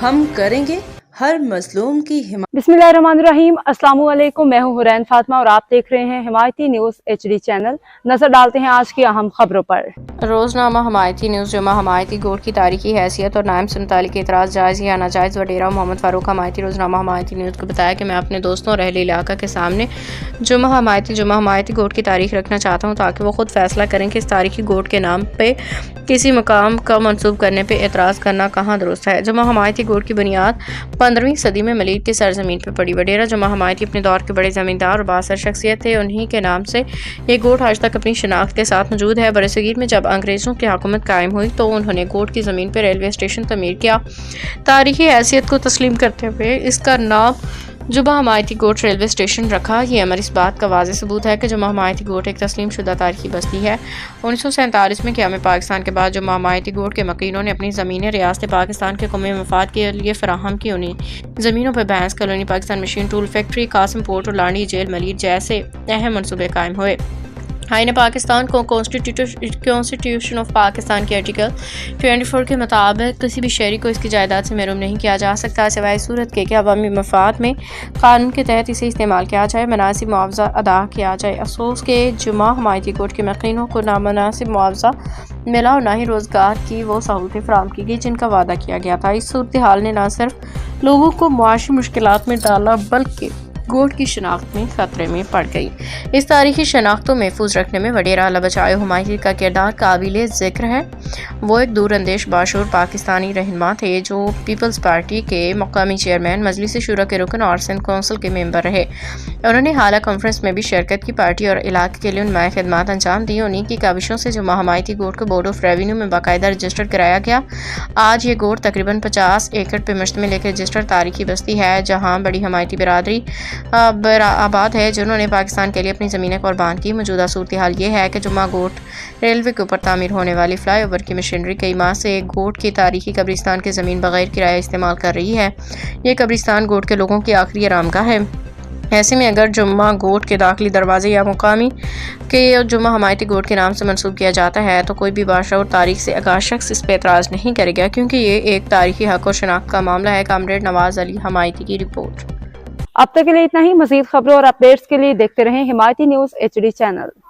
ہم کریں گے ہر مظلوم کی حمایت۔ बिस्मिल्लाहिर्रहमानिर्रहीम। अस्सलाम वालेकुम। मैं हूं हुरैन फातिमा और आप देख रहे हैं हिमायती न्यूज़ HD चैनल। नजर डालते हैं आज की अहम खबरों पर। रोजनामा हमायती न्यूज़ जुमा हमायती गोट की तारीखी हैसियत और नाम से मुतालिक एतराज़ जायज़ या नाजायज़ वडेरा मोहम्मद फ़ारूक हमायती रोजनामा हमायती न्यूज़ को बताया कि मैं अपने दोस्तों और अहले इलाका के सामने जुमा हमायती गोट की तारीख रखना चाहता हूँ ताकि वो खुद फैसला करें कि इस तारीखी गोट के नाम पे किसी मकाम का मंसूब करने पे एतराज़ करना कहाँ दुरुस्त है। जुमा हमायती गोट की बुनियाद 15वीं सदी में मलीक की सरजमीन पर पड़ी। वडेरा जुमा हमायती अपने दौर के बड़े ज़मींदार और बासर शख्सियत थे। उन्हीं के नाम से ये गोट आज तक अपनी शनाख्त के साथ मौजूद है। बरसगीर में जब अंग्रेज़ों की हुकूमत कायम हुई तो उन्होंने गोट की ज़मीन पर रेलवे स्टेशन तमीर किया। तारीखी हैसियत को तस्लीम करते हुए इसका नाम जुमा हमायती गोट रेलवे स्टेशन रखा। ये अमर इस बात का वाज़ेह सबूत है कि जुमा हमायती गोट एक तस्लीम शुदा तारीखी बस्ती है। 1947 में क़याम पाकिस्तान के बाद जुमा हमायती गोट के मकीनों ने अपनी ज़मीनें रियासत पाकिस्तान के कौमी मफाद के लिए फराहम की। उन्हीं ज़मीनों पर Bains colony, Pakistan machine tool factory, Qasim port और लानी जेल मलीर जैसे अहम मनसूबे कायम हुए। आईन पाकिस्तान को कॉन्स्टिट्यूशन ऑफ पाकिस्तान के आर्टिकल 24 के मुताबिक किसी भी शहरी को इसकी जायदाद से महरूम नहीं किया जा सकता सिवाय सूरत के कि अवामी मफाद में कानून के तहत इसे इस्तेमाल किया जाए, मुनासिब मुआवजा अदा किया जाए। अफसोस के जुमा हमायती गोट के मकीनों को ना मुनासिब मुआवजा मिला और ना ही रोज़गार की वो सहूलतें फराहम की गई जिनका वादा किया गया था। इस सूरत हाल ने न सिर्फ लोगों को मुआशी मुश्किलात में डाला बल्कि गोट की शनाख्त में खतरे में पड़ गई। इस तारीखी शनाख्त को महफूज रखने में वडेरा अल्लाह बचाए हुमायूं का किरदार काबिल ज़िक्र है। वो एक दूरअंदेश बाशऊर पाकिस्तानी रहनुमा थे जो पीपल्स पार्टी के मकामी चेयरमैन, मजलिस शुरा के रुकन और सिंध कौंसिल के मेंबर रहे। उन्होंने हालिया कॉन्फ्रेंस में भी शिरकत की, पार्टी और इलाके के लिए नुमाया खिदमात अंजाम दी। उन्हीं की काविशों से जुमा हमायती गोट को बोर्ड ऑफ रेवेन्यू में बाकायदा रजिस्टर्ड कराया गया। आज ये गोट तकरीबन 50 एकड़ पर मुश्तमिल एक रजिस्टर्ड तारीखी बस्ती है जहाँ बड़ी हमायती बिरादरी आबाद है जिन्होंने पाकिस्तान के लिए अपनी ज़मीनें कुर्बान की। मौजूदा सूरत हाल ये है कि जुमा गोट रेलवे के ऊपर तामीर होने वाली फ्लाई ओवर की मशीनरी कई माह से गोट की तारीखी कब्रिस्तान की ज़मीन बगैर किराया इस्तेमाल कर रही है। ये कब्रिस्तान गोट के लोगों की आखिरी आरामगाह है। ऐसे में अगर जुम्मा गोट के दाखिली दरवाजे या मुकामी के जुम्मा हमायती गोट के नाम से मंसूब किया जाता है तो कोई भी बाशऊर तारीख से आगाह शख्स इस पर एतराज़ नहीं करेगा क्योंकि ये एक तारीखी हक और शनाख्त का मामला है। कामरेड नवाज अली हमायती की रिपोर्ट। अब तक के लिए इतना ही। मज़ीद खबरों और अपडेट्स के लिए देखते रहें हिमायती न्यूज़ HD चैनल।